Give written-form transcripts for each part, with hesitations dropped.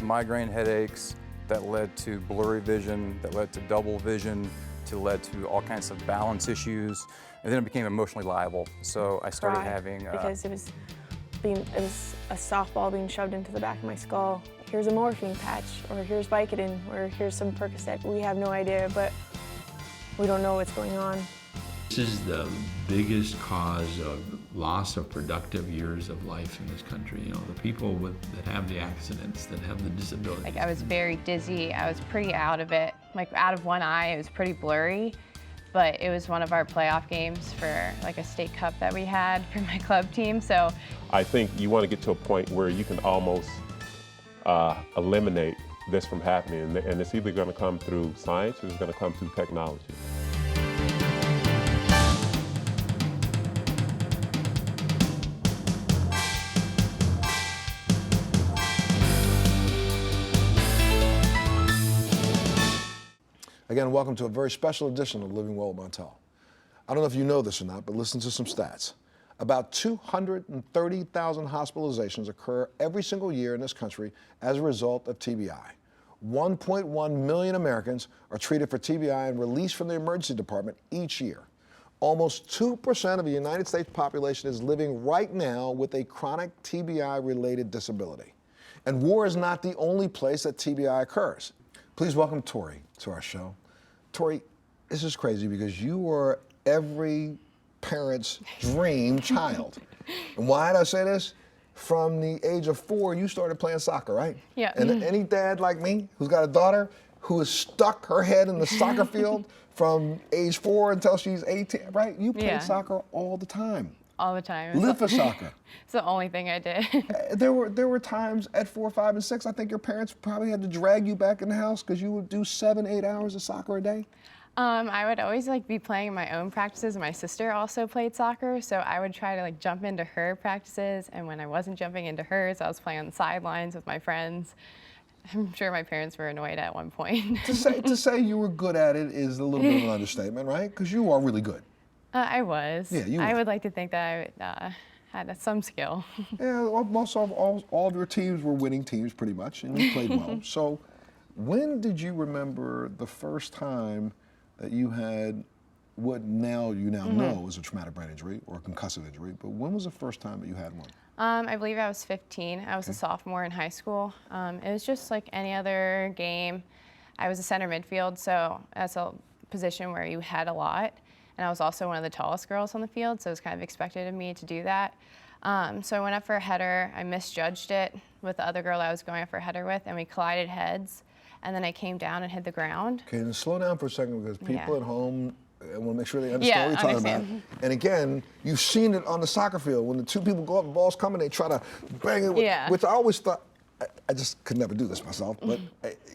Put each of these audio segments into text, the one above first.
migraine headaches, that led to blurry vision, that led to double vision, led to all kinds of balance issues, and then it became emotionally liable. So I started having because it was a softball being shoved into the back of my skull. Here's a morphine patch, or here's Vicodin, or here's some Percocet. We have no idea, but we don't know what's going on. This is the biggest cause of loss of productive years of life in this country. You know, the people that have the accidents, that have the disabilities. Like, I was very dizzy. I was pretty out of it. Like, out of one eye, it was pretty blurry. But it was one of our playoff games for like a state cup that we had for my club team. So I think you want to get to a point where you can almost eliminate this from happening, and it's either going to come through science or it's going to come through technology. Again, welcome to a very special edition of Living Well with Montel. I don't know if you know this or not, but listen to some stats. About 230,000 hospitalizations occur every single year in this country as a result of TBI. 1.1 million Americans are treated for TBI and released from the emergency department each year. Almost 2% of the United States population is living right now with a chronic TBI-related disability. And war is not the only place that TBI occurs. Please welcome Tori to our show. Tori, this is crazy because you were every parent's dream child. And why did I say this? From the age of 4, you started playing soccer, right? Yeah. And any dad like me who's got a daughter who has stuck her head in the soccer field from age 4 until she's 18, right? You played soccer all the time. All the time. Live for soccer. It's the only thing I did. There were times at 4, 5, and 6, I think your parents probably had to drag you back in the house because you would do 7, 8 hours of soccer a day. I would always be playing in my own practices. My sister also played soccer, so I would try to jump into her practices, and when I wasn't jumping into hers, I was playing on the sidelines with my friends. I'm sure my parents were annoyed at one point. to say you were good at it is a little bit of an understatement, right? Because you are really good. I was. Yeah, I would like to think that I had some skill. Yeah, all of your teams were winning teams pretty much, and you played well. So when did you remember the first time that you had what you now know is a traumatic brain injury or a concussive injury, but when was the first time that you had one? I believe I was 15. I was a sophomore in high school. It was just like any other game. I was a center midfield, so that's a position where you head a lot. And I was also one of the tallest girls on the field, so it was kind of expected of me to do that. So I went up for a header. I misjudged it with the other girl I was going up for a header with, and we collided heads. And then I came down and hit the ground. Okay, and slow down for a second because people at home want to make sure they understand what you're talking about. And again, you've seen it on the soccer field. When the two people go up, the ball's coming, they try to bang it, which I always thought, I just could never do this myself, but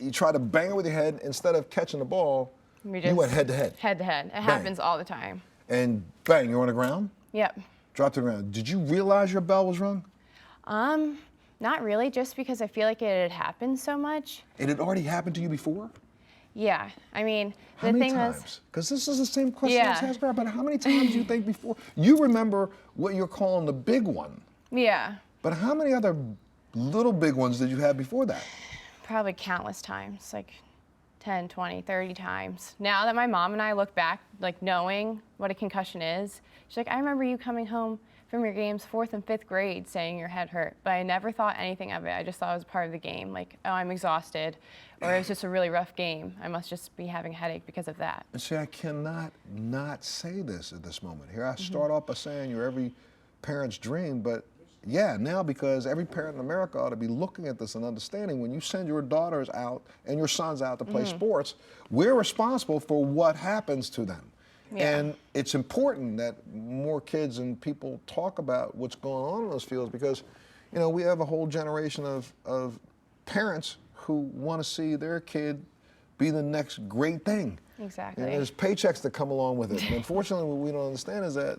you try to bang it with your head instead of catching the ball. You went head to head. Head to head. It happens all the time. And bang, you're on the ground? Yep. Dropped to the ground. Did you realize your bell was rung? Not really, just because I feel like it had happened so much. It had already happened to you before? Yeah. I mean, the thing was, because this is the same question I was asking her, but how many times do you think before? You remember what you're calling the big one. Yeah. But how many other little big ones did you have before that? Probably countless times, like 10, 20, 30 times. Now that my mom and I look back, knowing what a concussion is, she's like, I remember you coming home from your games 4th and 5th grade saying your head hurt, but I never thought anything of it. I just thought it was part of the game, like, oh, I'm exhausted, or it was just a really rough game. I must just be having a headache because of that. And see, I cannot not say this at this moment. Here I start off by saying you're every parent's dream, but yeah, now because every parent in America ought to be looking at this and understanding when you send your daughters out and your sons out to play sports, we're responsible for what happens to them. Yeah. And it's important that more kids and people talk about what's going on in those fields because, we have a whole generation of parents who want to see their kid be the next great thing. Exactly. And there's paychecks that come along with it. And unfortunately, what we don't understand is that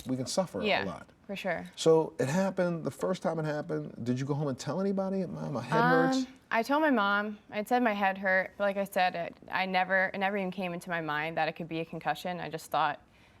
we can suffer a lot. For sure. So it happened, the first time it happened, did you go home and tell anybody? Mom, my head hurts? I told my mom. I said my head hurt, but like I said, it never even came into my mind that it could be a concussion. I just thought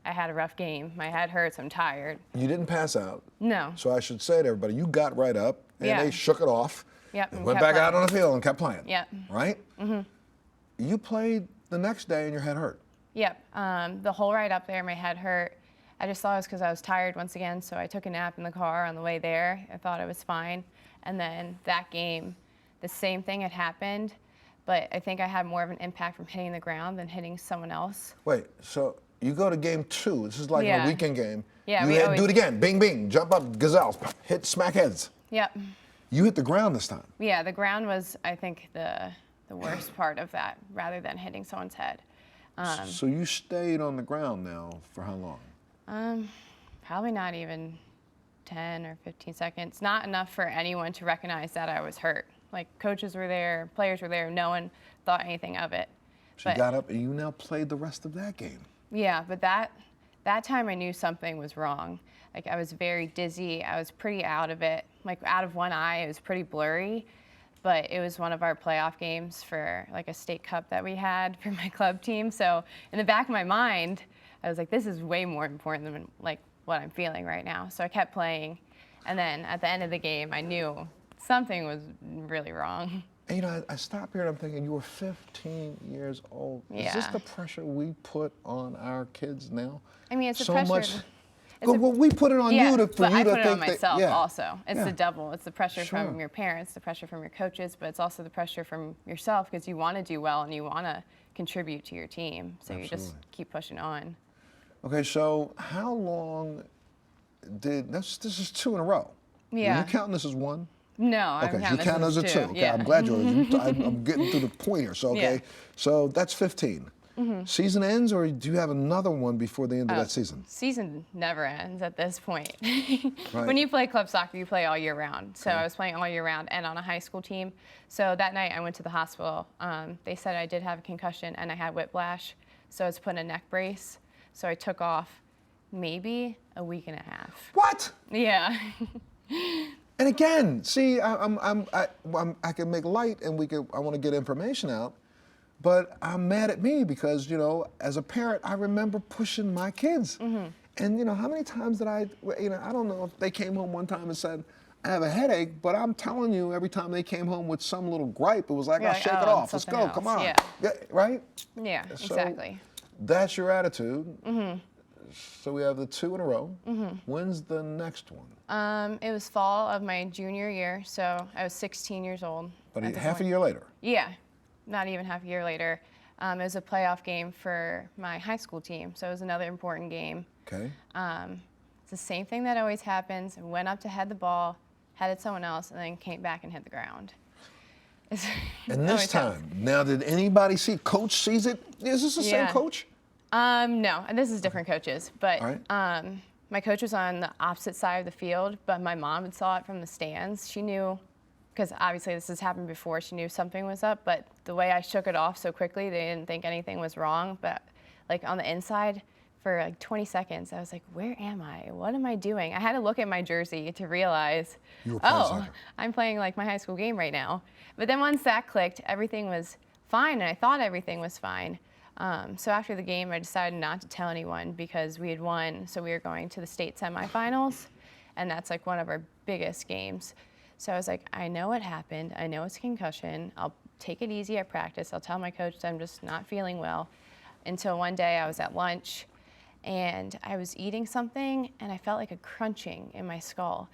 I had a rough game. My head hurts, I'm tired. You didn't pass out. No. So I should say to everybody, you got right up, and they shook it off. Yep. And and went kept back out playing. on the field and kept playing. Yep. Right? Mm-hmm. You played the next day and your head hurt. Yep. The whole ride up there, my head hurt. I just thought it was because I was tired once again, so I took a nap in the car on the way there. I thought I was fine. And then that game, the same thing had happened, but I think I had more of an impact from hitting the ground than hitting someone else. Wait, so you go to game 2. This is like a Yeah. weekend game. Yeah, you we do always- it again. Bing, bing. Jump up, gazelles. Hit, smack heads. Yep. You hit the ground this time. Yeah, the ground was, I think, the worst part of that, rather than hitting someone's head. So you stayed on the ground now for how long? Probably not even 10 or 15 seconds. Not enough for anyone to recognize that I was hurt. Like, coaches were there, players were there, no one thought anything of it. So you got up and you now played the rest of that game. Yeah, but that time I knew something was wrong. Like, I was very dizzy, I was pretty out of it. Like, out of one eye, it was pretty blurry. But it was one of our playoff games for like a state cup that we had for my club team. So in the back of my mind, I was like, this is way more important than like what I'm feeling right now. So I kept playing. And then at the end of the game, I knew something was really wrong. And, you know, I stop here and I'm thinking, you were 15 years old. Is this Yeah. the pressure we put on our kids now? I mean, it's a so pressure. much. It's Well, we put it on yeah, you for but you I to put it think on myself that, yeah. also. It's Yeah. the double. It's the pressure Sure. from your parents, the pressure from your coaches, but it's also the pressure from yourself because you want to do well and you want to contribute to your team. So you just Absolutely. keep pushing on. Okay, so how long did this is 2 in a row? Yeah. Are you counting this as one? No, I'm Okay, you counting count this as a 2. Okay, Yeah. I'm glad you're. I'm getting to the point here. So okay, Yeah. so that's 15. Season ends, or do you have another one before the end of Oh, that season? Season never ends at this point. Right. When you play club soccer, you play all year round. So I was playing all year round and on a high school team. So that night I went to the hospital. They said I did have a concussion and I had whiplash. So I was put in a neck brace. So I took off maybe a week and a half. What? Yeah. And again, see, I can make light, and I want to get information out, but I'm mad at me because, you know, as a parent, I remember pushing my kids. And, you know, how many times did I don't know if they came home one time and said, I have a headache, but I'm telling you, every time they came home with some little gripe, it was like, You're I'll like, shake it "Oh, off. Let's something go, else." come on. Yeah. Right? Yeah, So exactly. that's your attitude. So we have the 2 in a row. When's the next one? It was fall of my junior year. So I was 16 years old. But at the half a point. year later. Yeah, not even half a year later. It was a playoff game for my high school team, so it was another important game. Okay. It's the same thing that always happens. I went up to head the ball, headed someone else, and then came back and hit the ground. And this always time, now did anybody see? Coach sees it? Is this the same Yeah. coach? No, and this is different coaches, but All right. my coach was on the opposite side of the field, but my mom had saw it from the stands. She knew, because obviously this has happened before, she knew something was up, but the way I shook it off so quickly, they didn't think anything was wrong. But like on the inside, for like 20 seconds, I was like, where am I? What am I doing? I had to look at my jersey to realize, You were playing oh, soccer. I'm playing like my high school game right now. But then once that clicked, everything was fine, and I thought everything was fine. So after the game, I decided not to tell anyone because we had won, so we were going to the state semifinals, and that's like one of our biggest games. So I was like, I know what happened. I know it's a concussion. I'll take it easy at practice. I'll tell my coach that I'm just not feeling well. Until one day I was at lunch, and I was eating something, and I felt like a crunching in my skull.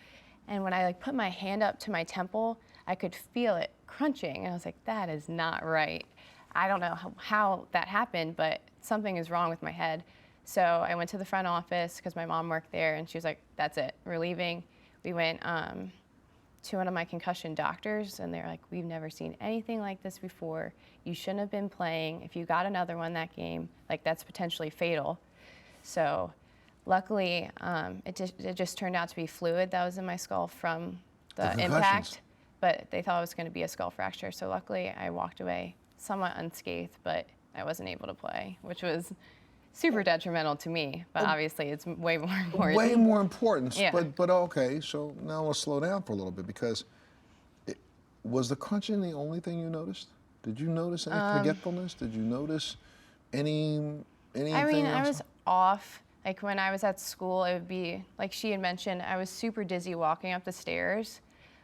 And when I like put my hand up to my temple, I could feel it crunching, and I was like, that is not right. I don't know how that happened, but something is wrong with my head. So I went to the front office because my mom worked there, and she was like, that's it, we're leaving. We went to one of my concussion doctors, and they're like, we've never seen anything like this before. You shouldn't have been playing. If you got another one that game, like that's potentially fatal. So luckily, it just turned out to be fluid that was in my skull from the concussions. impact, but they thought it was going to be a skull fracture. So luckily, I walked away somewhat unscathed, but I wasn't able to play, which was super detrimental to me. But obviously, it's way more important. Way more important. Yeah. But okay, so now let's slow down for a little bit because was the crunching the only thing you noticed? Did you notice any forgetfulness? Did you notice anything I mean, I else? was off. Like when I was at school, it would be, like she had mentioned, I was super dizzy walking up the stairs.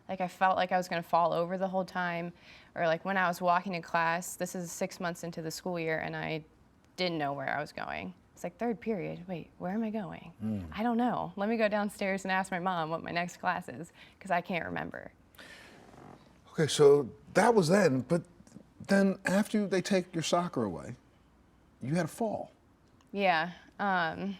Like I felt like I was gonna fall over the whole time, or like when I was walking to class, this is 6 months into the school year and I didn't know where I was going. It's like third period, wait, where am I going? I don't know. Let me go downstairs and ask my mom what my next class is, because I can't remember. Okay, so that was then, but then after they take your soccer away, you had a fall. Yeah, I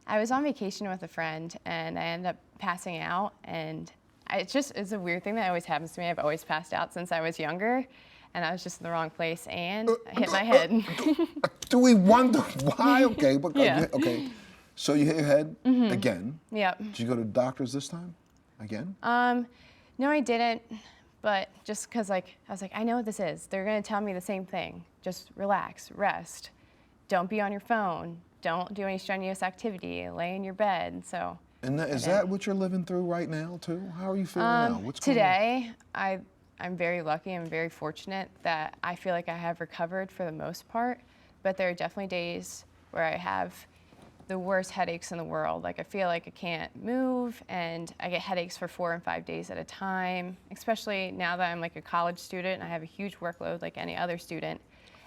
was on vacation with a friend and I ended up passing out, and it's a weird thing that always happens to me. I've always passed out since I was younger, and I was just in the wrong place and I hit my head. Do we wonder why? Okay, but Yeah. okay. So you hit your head again. Yep. Did you go to the doctors this time? Again? No, I didn't, but just because I was like, I know what this is. They're gonna tell me the same thing. Just relax, rest. Don't be on your phone. Don't do any strenuous activity. Lay in your bed. So. And is that what you're living through right now too? How are you feeling now? What's going on? Today, I'm very lucky. I'm very fortunate that I feel like I have recovered for the most part, but there are definitely days where I have the worst headaches in the world. Like I feel like I can't move, and I get headaches for 4 and 5 days at a time, especially now that I'm like a college student and I have a huge workload like any other student,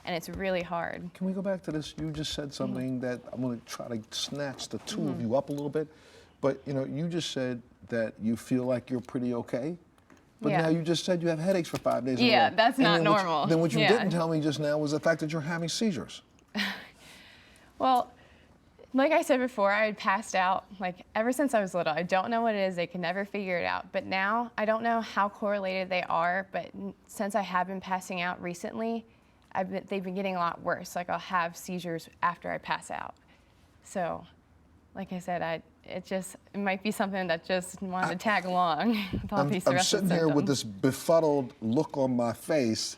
and it's really hard. Can we go back to this? You just said something that I'm going to try to snatch the two of you up a little bit, but you just said that you feel like you're pretty okay. But Yeah. now you just said you have headaches for 5 days in a row. Yeah, that's And not then normal. Then what you Yeah. didn't tell me just now was the fact that you're having seizures. Well, like I said before, I had passed out like ever since I was little. I don't know what it is. They can never figure it out. But now I don't know how correlated they are. But since I have been passing out recently, they've been getting a lot worse. Like I'll have seizures after I pass out. So, like I said, it might be something that just wanted to tag along with all these I'm rest of sitting the here with symptoms. this befuddled look on my face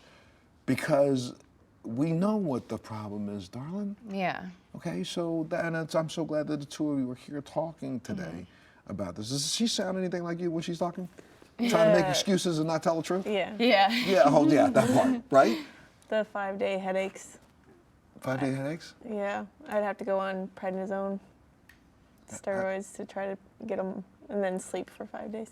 because we know what the problem is, darling. Yeah. Okay, so I'm so glad that the two of you are here talking today about this. Does she sound anything like you when she's talking? Trying to make excuses and not tell the truth? Yeah. Yeah. Yeah, that part, right? The 5-day headaches. 5-day headaches? Yeah, I'd have to go on prednisone, steroids to try to get them, and then sleep for 5 days.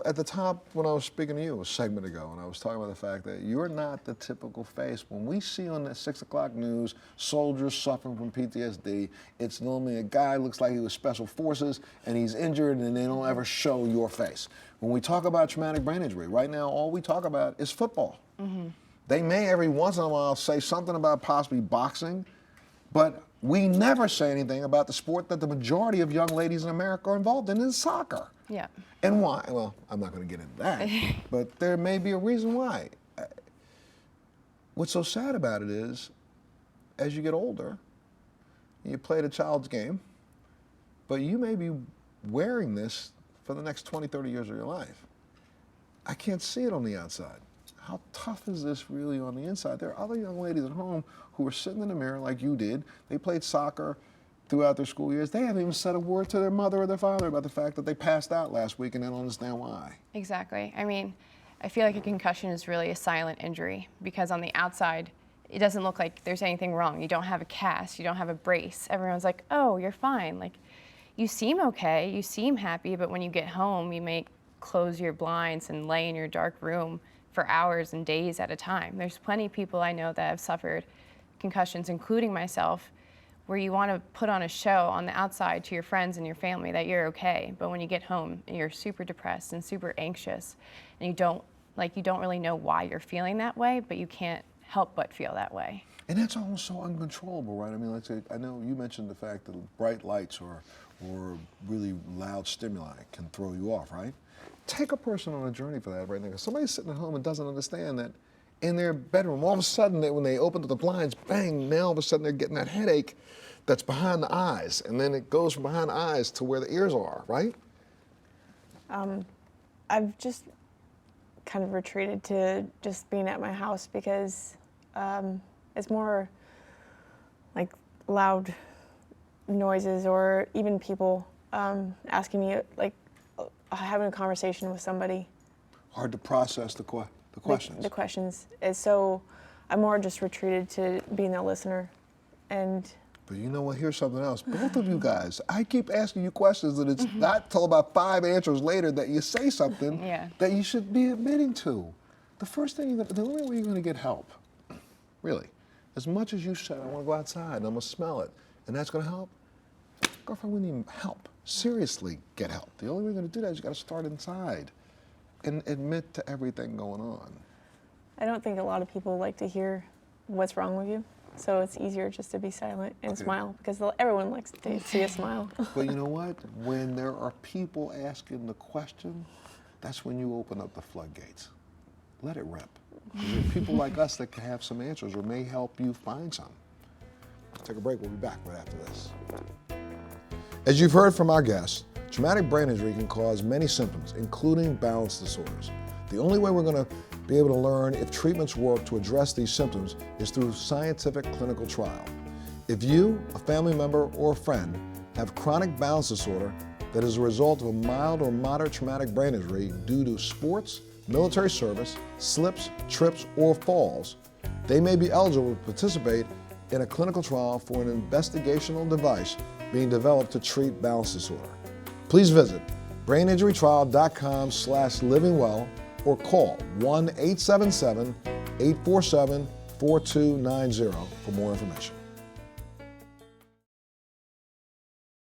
At the top, when I was speaking to you a segment ago, and I was talking about the fact that you're not the typical face. When we see on the 6 o'clock news soldiers suffering from PTSD, it's normally a guy looks like he was special forces and he's injured, and they don't ever show your face. When we talk about traumatic brain injury, right now all we talk about is football. They may every once in a while say something about possibly boxing, but we never say anything about the sport that the majority of young ladies in America are involved in is soccer. Yeah. And why? Well, I'm not going to get into that, but there may be a reason why. What's so sad about it is, as you get older, you play the child's game, but you may be wearing this for the next 20, 30 years of your life. I can't see it on the outside. How tough is this really on the inside? There are other young ladies at home who are sitting in the mirror like you did. They played soccer throughout their school years. They haven't even said a word to their mother or their father about the fact that they passed out last week and they don't understand why. Exactly. I mean, I feel like a concussion is really a silent injury because on the outside, it doesn't look like there's anything wrong. You don't have a cast, you don't have a brace. Everyone's like, oh, you're fine. Like, you seem okay, you seem happy, but when you get home, you may close your blinds and lay in your dark room for hours and days at a time. There's plenty of people I know that have suffered concussions, including myself, where you want to put on a show on the outside to your friends and your family that you're okay, but when you get home, you're super depressed and super anxious, and you don't really know why you're feeling that way, but you can't help but feel that way. And that's almost so uncontrollable, right? I mean, let's say, I know you mentioned the fact that bright lights or really loud stimuli can throw you off, right? Take a person on a journey for that right now. Somebody's sitting at home and doesn't understand that in their bedroom, all of a sudden, when they open the blinds, bang, now all of a sudden they're getting that headache that's behind the eyes, and then it goes from behind the eyes to where the ears are, right? I've just kind of retreated to just being at my house because it's more like loud noises or even people asking me, like having a conversation with somebody. Hard to process the questions. The questions. And so I'm more just retreated to being a listener. And But you know what, here's something else. Both of you guys, I keep asking you questions and it's not till about 5 answers later that you say something that you should be admitting to. The first thing, the only way you're gonna get help, really, as much as you said, I wanna go outside and I'm gonna smell it, and that's gonna help, girlfriend, we need help. Seriously, get help. The only way you're gonna do that is you gotta start inside and admit to everything going on. I don't think a lot of people like to hear what's wrong with you. So it's easier just to be silent and smile, because everyone likes to see a smile. But you know what? When there are people asking the question, that's when you open up the floodgates. Let it rip. There are people like us that can have some answers or may help you find some. Let's take a break. We'll be back right after this. As you've heard from our guests, traumatic brain injury can cause many symptoms, including balance disorders. The only way we're going to be able to learn if treatments work to address these symptoms is through scientific clinical trial. If you, a family member, or a friend have chronic balance disorder that is a result of a mild or moderate traumatic brain injury due to sports, military service, slips, trips, or falls, they may be eligible to participate in a clinical trial for an investigational device being developed to treat balance disorder. Please visit braininjurytrial.com/livingwell or call 1-877-847-4290 for more information.